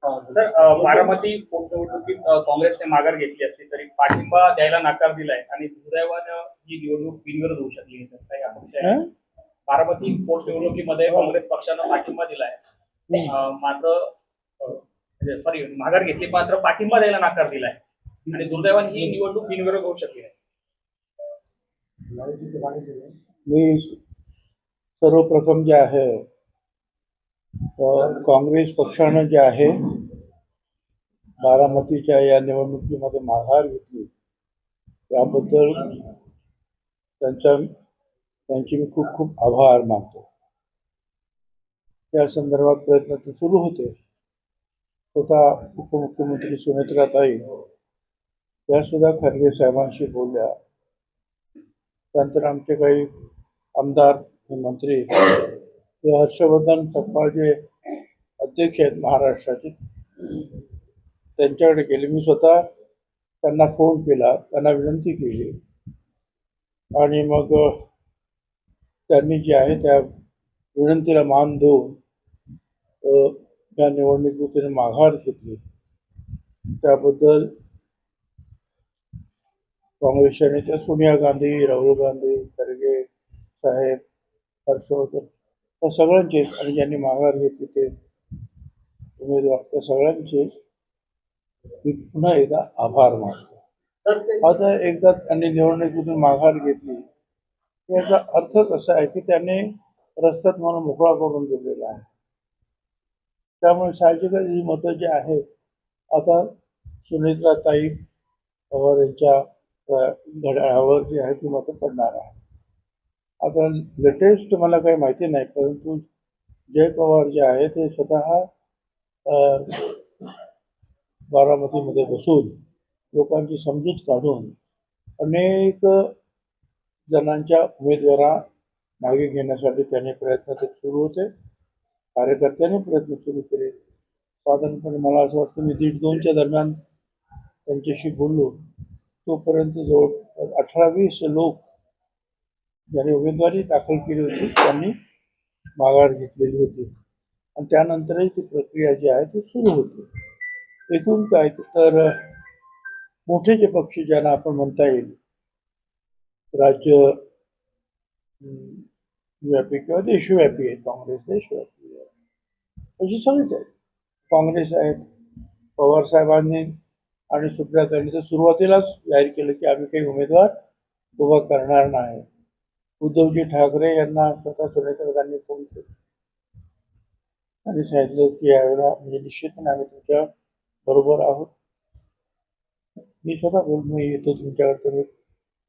Sir, Baramati पोटनिवडणुकीत काँग्रेसने माघार घेतली असली तरी पाठिंबा द्यायला नकार दिलाय आणि दुर्दैवानं ही निवडणूक बिनविरोध होऊ शकली आहे. सर, काही अपेक्षा आहे? बारामती पोटनिवडणुकीमध्ये काँग्रेस पक्षानं पाठिंबा दिलाय, मात्र सॉरी माघार घेतली, मात्र पाठिंबा द्यायला नकार दिलाय आणि दुर्दैवाने ही निवडणूक बिनविरोध होऊ शकली आहे. मी सर्वप्रथम जे आहे काँग्रेस पक्षानं जे आहे बारामतीच्या या निवडणुकीमध्ये माघार घेतली त्याबद्दल त्यांचे मी खूप खूप आभार मानतो. त्या संदर्भात प्रयत्न तर सुरू होते. स्वतः उपमुख्यमंत्री सुनेत्राताई त्या सुद्धा खरगे साहेबांशी बोलल्या. त्यानंतर आमचे काही आमदार मंत्री ते हर्षवर्धन सपकाळ जे अध्यक्ष आहेत महाराष्ट्राचे त्यांच्याकडे गेले. मी स्वतः त्यांना फोन केला, त्यांना विनंती केली आणि मग त्यांनी जे आहे त्या विनंतीला मान देऊन त्या निवडणुकीतून माघार घेतली. त्याबद्दल काँग्रेसच्या नेत्या सोनिया गांधी, राहुल गांधी, खरगे साहेब, हर्षवर्धन त्या सगळ्यांचे आणि ज्यांनी माघार घेतली ते उमेदवार त्या सगळ्यांचे मी पुन्हा एकदा आभार मानतो. आता एकदा त्यांनी निवडणुकीतून माघार घेतली याचा अर्थच असा आहे की त्यांनी रस्त्यात मला मोकळा करून दिलेला आहे. त्यामुळे साहजिकच ही मतं जी आहे आता सुनेत्राताई पवार यांच्या घड्याळावर जी आहे ती मतं पडणार आहे. आता लेटेस्ट मला काही माहिती नाही, परंतु जय पवार जे आहे ते स्वतः बारामतीमध्ये बसून लोकांची समजूत काढून अनेक जणांच्या उमेदवारा मागे घेण्यासाठी त्यांनी प्रयत्न सुरू होते. कार्यकर्त्यांनी प्रयत्न सुरू केले. साधारणपणे मला असं वाटतं मी 1:30-2च्या दरम्यान त्यांच्याशी बोललो. तोपर्यंत जवळ 18-20 लोक ज्यांनी उमेदवारी दाखल केली होती त्यांनी माघार घेतलेली होती आणि त्यानंतरही ती प्रक्रिया जी आहे ती सुरू होती. एकूण काय तर मोठे जे पक्ष ज्यांना आपण म्हणता येईल राज्य व्यापी किंवा देशव्यापी आहेत, काँग्रेस देशव्यापी आहे अशी सगळीच आहेत. काँग्रेस आहेत, पवार साहेबांनी आणि सुप्रियाताईंनी तर सुरुवातीलाच जाहीर केलं की आम्ही काही उमेदवार उभा करणार नाही. उद्धवजी ठाकरे यांना स्वतः सुनेत्राताईंनी फोन केला आणि सांगितलं की यावेळेला म्हणजे निश्चितपणे आम्ही तुमच्या बरोबर आहोत. मी स्वतः बोलून मी येतो तुमच्याकडे, तुम्ही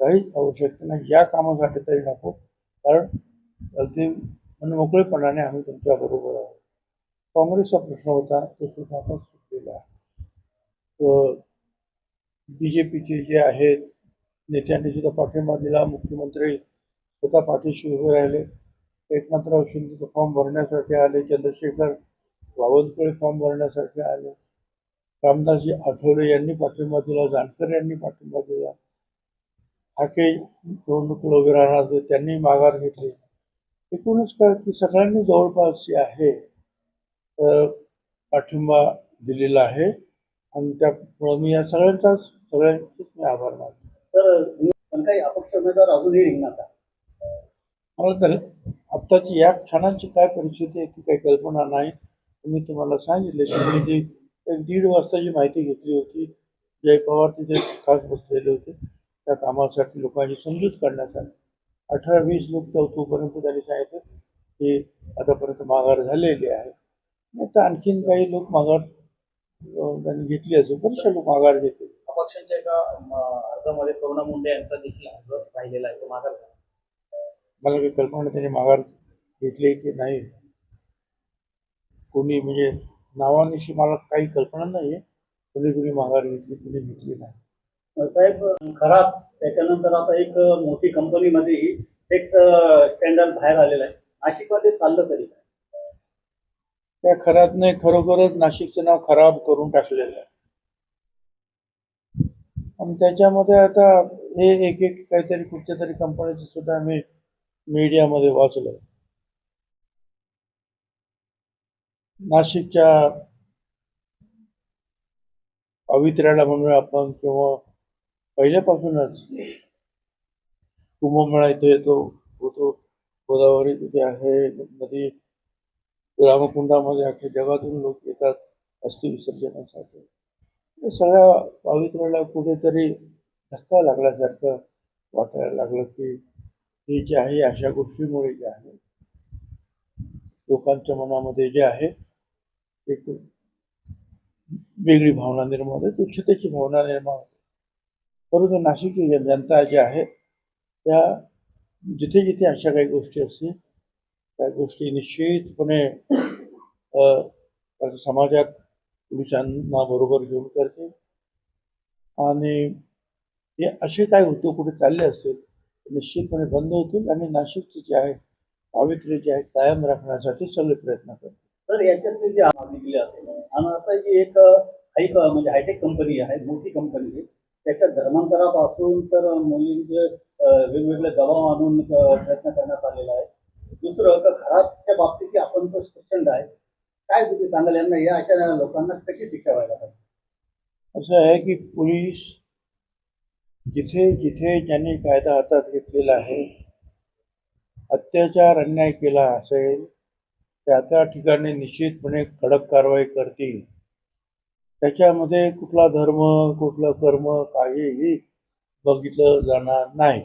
काहीच आवश्यकता नाही या कामासाठी तरी नको, कारण अगदी मोकळेपणाने आम्ही तुमच्या बरोबर आहोत. काँग्रेसचा प्रश्न होता तो सुद्धा आता सुटलेला आहे. BJPचे जे आहेत नेत्यांनी सुद्धा पाठिंबा दिला. मुख्यमंत्री स्वतः पाठीशी उभे राहिले. एकनाथराव शिंदे फॉर्म भरण्यासाठी आले, चंद्रशेखर बावनकुळे फॉर्म भरण्यासाठी आले, रामदासजी आठवले यांनी पाठिंबा दिला, जानकर यांनी पाठिंबा दिला, हाके निवडणुकीला उभे राहणार होते त्यांनी माघार घेतली. एकूणच काय की सगळ्यांनी जवळपास जे आहे पाठिंबा दिलेला आहे आणि त्यामुळे मी या सगळ्यांचेच मी आभार मानतो. तर काही अपक्ष उमेदवार अजूनही रिंगणात आहे. मला तर आत्ताची या क्षणाची काय परिस्थिती आहे ती काही कल्पना नाही. मी तुम्हाला सांगितले की मी जी 1:30 वाजता जी माहिती घेतली होती, जय पवार तिथे खास बसलेले होते त्या कामासाठी लोकांची समजूत काढण्यासाठी. 18-20 लोक तोपर्यंत त्यांनी सांगितलं की आतापर्यंत माघार झालेली आहे. नाही तर आणखीन काही लोक माघार त्यांनी घेतली असेल, बरेचसे लोक माघार घेतले. अपक्षांच्या एका अर्जामध्ये करुणा मुंडे यांचा देखील अर्ज राहिलेला आहे, तो माघार झाला. मला काही कल्पना त्यांनी माघार घेतली की नाही, कोणी म्हणजे नावानिशी मला काही कल्पना नाही आहे. कोणी माघार घेतली, कोणी घेतली नाही. साहेब, खरात त्याच्यानंतर आता एक मोठी कंपनीमध्येही सेक्स स्कॅन्डल बाहेर आलेलं आहे. नाशिकमध्ये चाललं तरी काय? त्या खरातने खरोखरच नाशिकचं नाव खराब करून टाकलेलं आहे आणि त्याच्यामध्ये आता हे एक काहीतरी कुठच्या तरी कंपनीचं सुद्धा मी मीडियामध्ये वाचलं. नाशिकच्या पावित्र्याला म्हणूया आपण, किंवा पहिल्यापासूनच कुंभमेळा इथे येतो होतो, गोदावरी तिथे आहे, नदी रामकुंडामध्ये अख्ख्या जगातून लोक येतात अस्थि विसर्जनासाठी. या सगळ्या पावित्र्याला कुठेतरी धक्का लागल्यासारखं वाटायला लागलं की हे जे आहे अशा गोष्टीमुळे जे आहे लोकांच्या मनामध्ये जे आहे एक वेगळी भावना निर्माण होते, तुच्छतेची भावना निर्माण होते. परंतु नाशिकची जनता जी आहे त्या जिथे जिथे अशा काही गोष्टी असतील त्या गोष्टी निश्चितपणे त्याचं समाजात पोलिसांना बरोबर घेऊन करते. आणि हे असे काय उद्योग कुठे चालले असतील ते निश्चितपणे बंद होतील आणि नाशिकचे जे आहे पावित्र्य जे आहे कायम राखण्यासाठी सगळे प्रयत्न करतील. तर याच्यातली जी मागणी केली जाते आणि आता जी एक म्हणजे हायटेक कंपनी आहे, मोठी कंपनी आहे, त्याच्या धर्मांतरापासून तर मुलींचे वेगवेगळे दबाव आणून प्रयत्न करण्यात आलेला आहे. दुसरं तर घराच्या बाबतीत असंतोष प्रचंड आहे. काय तुम्ही सांगाल यांना, या अशा लोकांना कशी शिक्षा व्हायला पाहिजे? असं आहे की पोलीस जिथे जिथे ज्यांनी कायदा हातात घेतलेला आहे, अत्याचार अन्याय केला असेल त्या त्या ठिकाणी निश्चितपणे कडक कारवाई करतील. त्याच्यामध्ये कुठला धर्म कुठलं कर्म काहीही बघितलं जाणार नाही.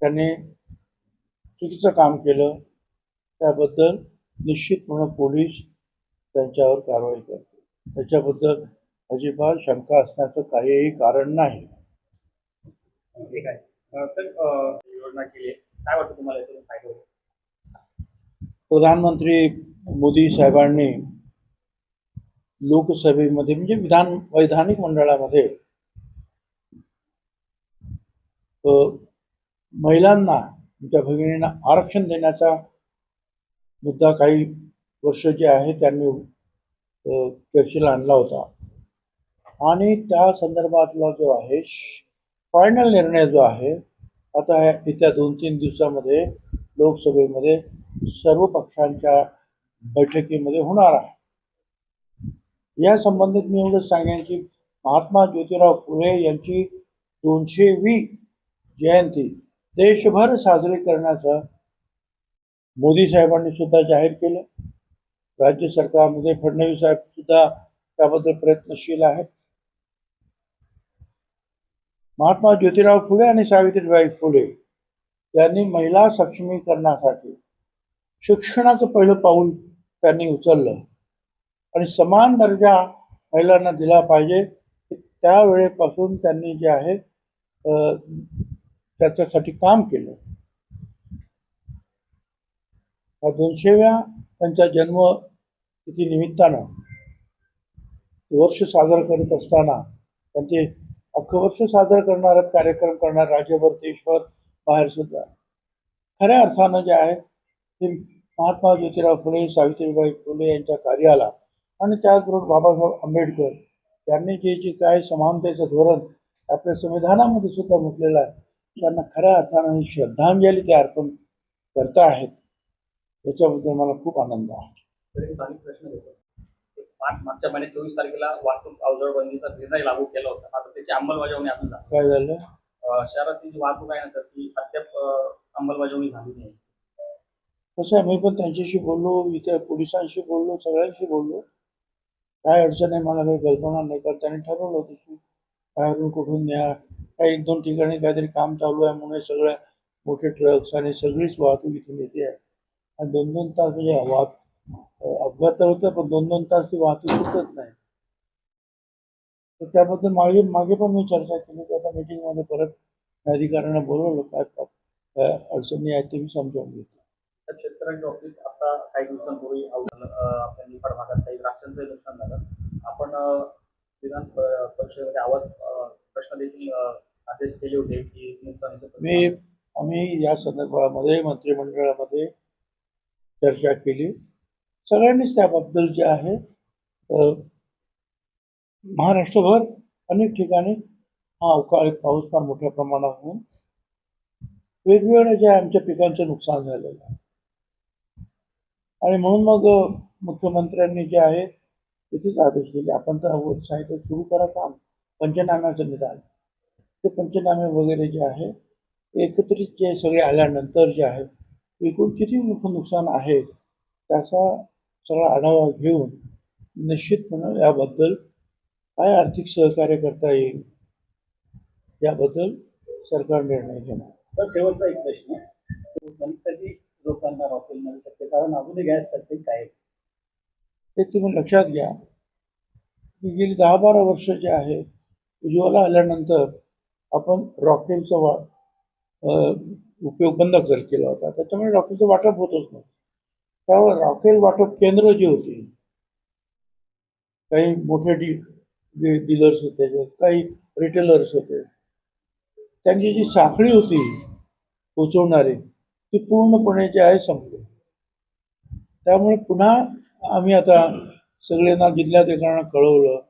त्यांनी चुकीचं काम केलं त्याबद्दल निश्चितपणे पोलीस त्यांच्यावर कारवाई करते. त्याच्याबद्दल अजिबात शंका असण्याचं काहीही कारण नाही. ठीक आहे सर, योजना केली आहे. काय वाटतं तुम्हाला याच्यातून फायदा होईल? प्रधानमंत्री मोदी साहेबांनी लोकसभेमध्ये म्हणजे वैधानिक मंडळामध्ये महिलांना, आमच्या भगिनींना आरक्षण देण्याचा मुद्दा काही वर्ष जे आहे त्यांनी चर्चेला आणला होता. आणि त्या संदर्भातला जो आहे फायनल निर्णय जो आहे आता येत्या 2-3 दिवसामध्ये लोकसभेमध्ये सर्व पक्षांच्या बैठकीमध्ये होणार आहे. या संबंधित मी एवढंच सांगेन की महात्मा ज्योतिराव फुले यांची 200वी जयंती देशभर साजरी करण्याचं मोदी साहेबांनी सुद्धा जाहीर केलं. राज्य सरकारमध्ये फडणवीस साहेब सुद्धा त्याबद्दल प्रयत्नशील आहेत. महात्मा ज्योतिराव फुले आणि सावित्रीबाई फुले यांनी महिला सक्षमीकरणासाठी शिक्षणाचं पहिलं पाऊल त्यांनी उचललं आणि समान दर्जा महिलांना दिला पाहिजे. त्यावेळेपासून त्यांनी जे आहे त्याच्यासाठी काम केलं. या 200व्या त्यांच्या जन्मतिथी निमित्तानं वर्ष साजरं करत असताना त्यांचे अख्खं वर्ष साजरं करणारा कार्यक्रम करणार राज्यभर देशभर बाहेर सुद्धा खऱ्या अर्थानं जे आहे ते महात्मा ज्योतिराव फुले सावित्रीबाई फुले यांच्या कार्याला आणि त्याचबरोबर बाबासाहेब आंबेडकर यांनी जे काय समानतेचं धोरण आपल्या संविधानामध्ये सुद्धा म्हटलेलं आहे त्यांना खऱ्या अर्थानं ही श्रद्धांजली ते अर्पण करता आहेत. याच्याबद्दल मला खूप आनंद आहे. तरी स्थानिक प्रश्न घेतो. मागच्या महिन्यात 24 तारखेला वाहतूक अवजड बंदीचा निर्णय लागू केला होता. आता त्याची अंमलबजावणी अजून झाली. काय झालं? शहरातली जी वाहतूक आहे ना सर, ती अद्याप अंमलबजावणी झाली नाही. कसं आहे, मी पण त्यांच्याशी बोललो, इथे पोलिसांशी बोललो, सगळ्यांशी बोललो. काय अडचण आहे मला काही कल्पना नाही, कारण त्यांनी ठरवलं होतं की बाहेरून कुठून न्या. काही 1-2 ठिकाणी काहीतरी काम चालू आहे म्हणून सगळ्या मोठे ट्रक्स आणि सगळीच वाहतूक इथून येते आहे. आणि 2-2 तास म्हणजे अपघात तर होतं पण 2-2 तास ती वाहतूक सुटत नाही. तर त्याबद्दल मागे पण मी चर्चा केली की आता मीटिंगमध्ये परत अधिकाऱ्यांना बोलवलं, काय अडचणी आहेत ते मी समजावून घेतो. शेतकऱ्यांच्या बाबतीत आता काही दिवसांपूर्वी आपल्या निफाड भागात काही द्राक्षांचं नुकसान झालं. आपण विधान परिषदेमध्ये आवाज प्रश्न देखील आदेश केले होते की नुकसानीचे आम्ही या संदर्भामध्ये मंत्रिमंडळामध्ये चर्चा केली. सगळ्यांनीच त्याबद्दल जे आहे महाराष्ट्रभर अनेक ठिकाणी हा अवकाळी पाऊस फार मोठ्या प्रमाणात होऊन वेगवेगळ्या ज्या आमच्या पिकांचं नुकसान झालेलं आहे आणि म्हणून मग मुख्यमंत्र्यांनी जे आहे तिथेच आदेश दिले आपण तर साहित्य सुरू करा काम पंचनाम्याचं निदान ते पंचनामे वगैरे जे आहे एकत्रित जे सगळे आल्यानंतर जे आहे एकूण किती मोठं नुकसान आहे त्याचा सगळा आढावा घेऊन निश्चितपणे याबद्दल काय आर्थिक सहकार्य करता येईल याबद्दल सरकार निर्णय घेणार. तर शेवटचा एक प्रश्न कधी लोकांना रॉकेल मिळू शकते कारण अजूनही गॅस टंचाई आहे. ते तुम्ही लक्षात घ्या की गेली 10-12 वर्ष जे आहे उज्ज्वला आल्यानंतर आपण रॉकेलचा उपयोग बंद केला होता त्याच्यामुळे रॉकेलचं वाटप होतच नव्हतं. त्यामुळे रॉकेल वाटप केंद्र जी होती काही मोठे डीलर्स होते काही रिटेलर्स होते त्यांची जी साखळी होती पोचवणारी ती पूर्णपणे जे आहे संपली. त्यामुळे पुन्हा आम्ही आता सगळ्यांना जिल्हाधिकाऱ्यांना कळवलं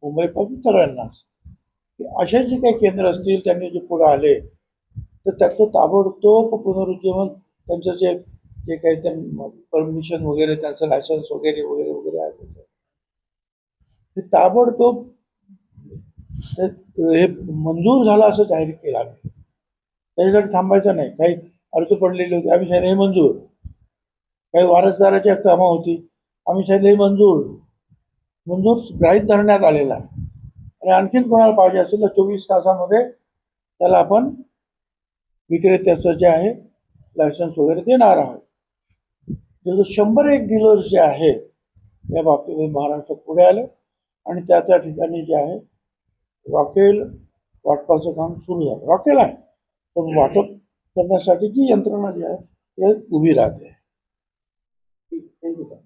मुंबईपासून सगळ्यांनाच की असे जे काही केंद्र असतील त्यांनी जे पुढे आले तर त्याचं ताबडतोब पुनरुज्जीवन त्यांचं जे जे काही त्या परमिशन वगैरे त्यांचं लायसन्स वगैरे वगैरे वगैरे आहे ते ताबडतोब हे मंजूर झालं असं जाहीर केलं आम्ही. त्याच्यासाठी थांबायचं नाही. काही अर्ज पडलेले होते आम्ही सांगितलं हे मंजूर. काही वारसदाराची कामं होती आम्ही सांगितलं हे मंजूर ग्राहीत धरण्यात आलेला आहे आणि आणखीन कोणाला पाहिजे असेल तर 24 तासामध्ये त्याला आपण विक्रेत्याचं जे आहे लायसन्स वगैरे देणार आहोत. जवळजवळ 101 डीलर्स जे आहे या बाबतीमध्ये महाराष्ट्रात पुढे आले आणि त्या ठिकाणी जे आहे रॉकेल वाटपाचं काम सुरू झालं. रॉकेल आहे पण वाटप करण्यासाठी जी यंत्रणा जी आहे ते उभी राहते. Thank you sir.